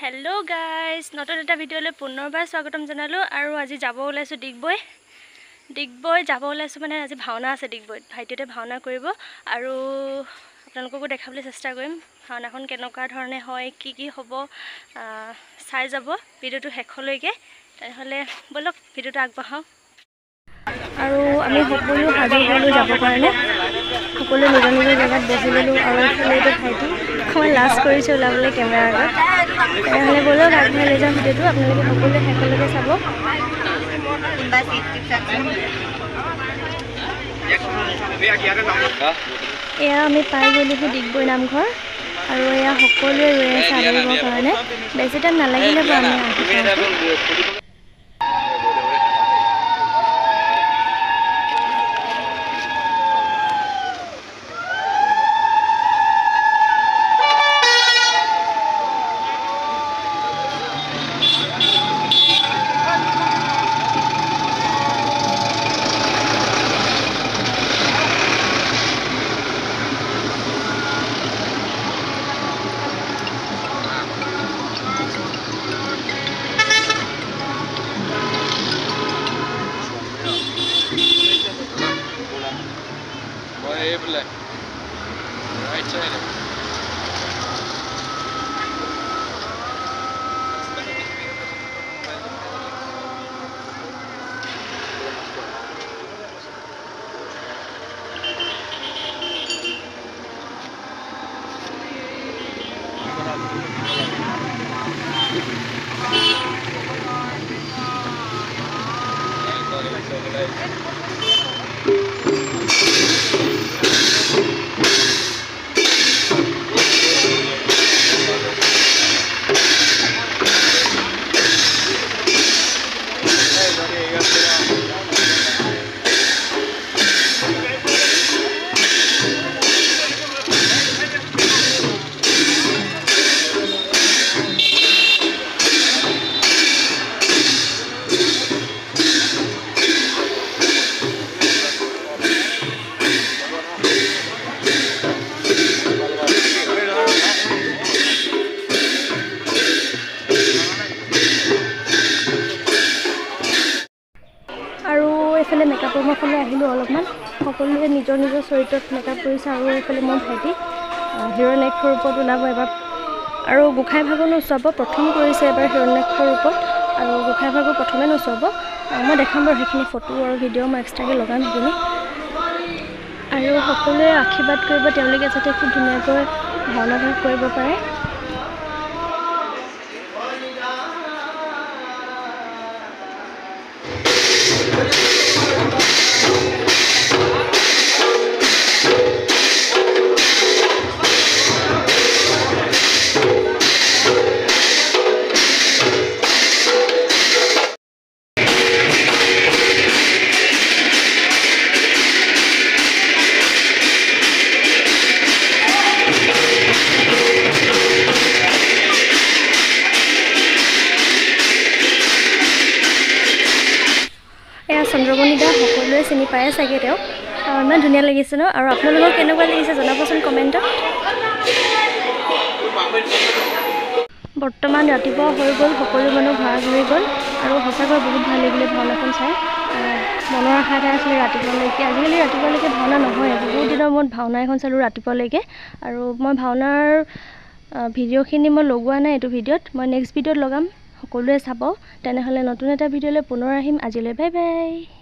Hello guys नतुन এটা ভিডিওলৈ পুনৰবাৰ স্বাগতম জনালো আৰু আজি যাব ওলাইছো ডিগবৈ যাব ওলাইছো মানে আজি ভাওনা আছে ডিগবৈত ভাইটিতে ভাওনা কৰিব আৰু আপোনালোককো দেখাবলৈ চেষ্টা কৰিম ভাওনাখন কেনেকুৱা ধৰণে হয় কি হ'ব চাই যাব ভিডিওটো শেষলৈকে তেহলে বলক ভিডিওটো আগবঢ়াও আৰু আমি সকলো হাজু হলো যাব কাৰণে সকলো নিজৰ নিজৰ জায়গাত বহি ললো আৰু এইটো ভাইটি মই লাষ্ট কৰিছো ওলাবলৈ কেমেৰাৰ আগত তেহলে বলক আগবঢ়াই লৈ যাম ভিডিওটো আপোনালোকে সকলোৱে শেষলৈকে চাব এয়া আমি পাই গ'লোহি ডিগবৈ নামঘৰ আৰু এয়া সকলোৱে ৰৈ আছে আদৰিবৰ কাৰণে বেছি টাইম নালাগিলে আমি আহিছোঁ Right side. এফালে মেকআপ ৰুমৰ ফালে আহিলোঁ অলপমান সকলোৱে নিজৰ নিজৰ চৰিত্ৰত মেকআপ কৰিছে আৰু এফালে মোৰ ভাইটি হিৰণ্যাক্ষৰ ৰূপত ওলাব এবাৰ আৰু গোসাঁই ভাগো নচুৱাব প্ৰথম কৰিছে এবাৰ হিৰণ্যাক্ষৰ ৰূপত আৰু গোসাঁই ভাগো প্ৰথমে নচুৱাব মই দেখাম বাৰু সেইখিনি ফটো আৰু ভিডিঅ' মই এক্সট্ৰাকৈ লগাম সেইখিনি আৰু সকলোৱে আশীৰ্বাদ কৰিব তেওঁলোকে যাতে খুব ধুনীয়াকৈ ভাওনা ভাগ কৰিব পাৰে চন্দ্ৰমণি দা সকলোৱে চিনি পায় চাগে তেওঁ ইমান ধুনীয়া লাগিছে ন আৰু আপোনালোকক কেনেকুৱা লাগিছে জনাবচোন কমেণ্টত বৰ্তমান ৰাতিপুৱা হৈ গ'ল সকলো মানুহ ঘৰা ঘূৰি গ'ল আৰু সঁচাকৈ বহুত ভাল লাগিলে ভাওনাখন চাই মনৰ আশা এটা আছিলে ৰাতিপুৱালৈকে আজিকালি ৰাতিপুৱালৈকে ভাওনা নহয় বহুত দিনৰ মূৰত ভাওনা এখন চালোঁ ৰাতিপুৱালৈকে আৰু মই ভাওনাৰ ভিডিঅ'খিনি মই লগোৱা নাই এইটো ভিডিঅ'ত মই নেক্সট ভিডিঅ'ত লগাম সকলোৱে চাব তেনেহ'লে নতুন এটা ভিডিঅ'লৈ পুনৰ আহিম আজিলৈ বাই বাই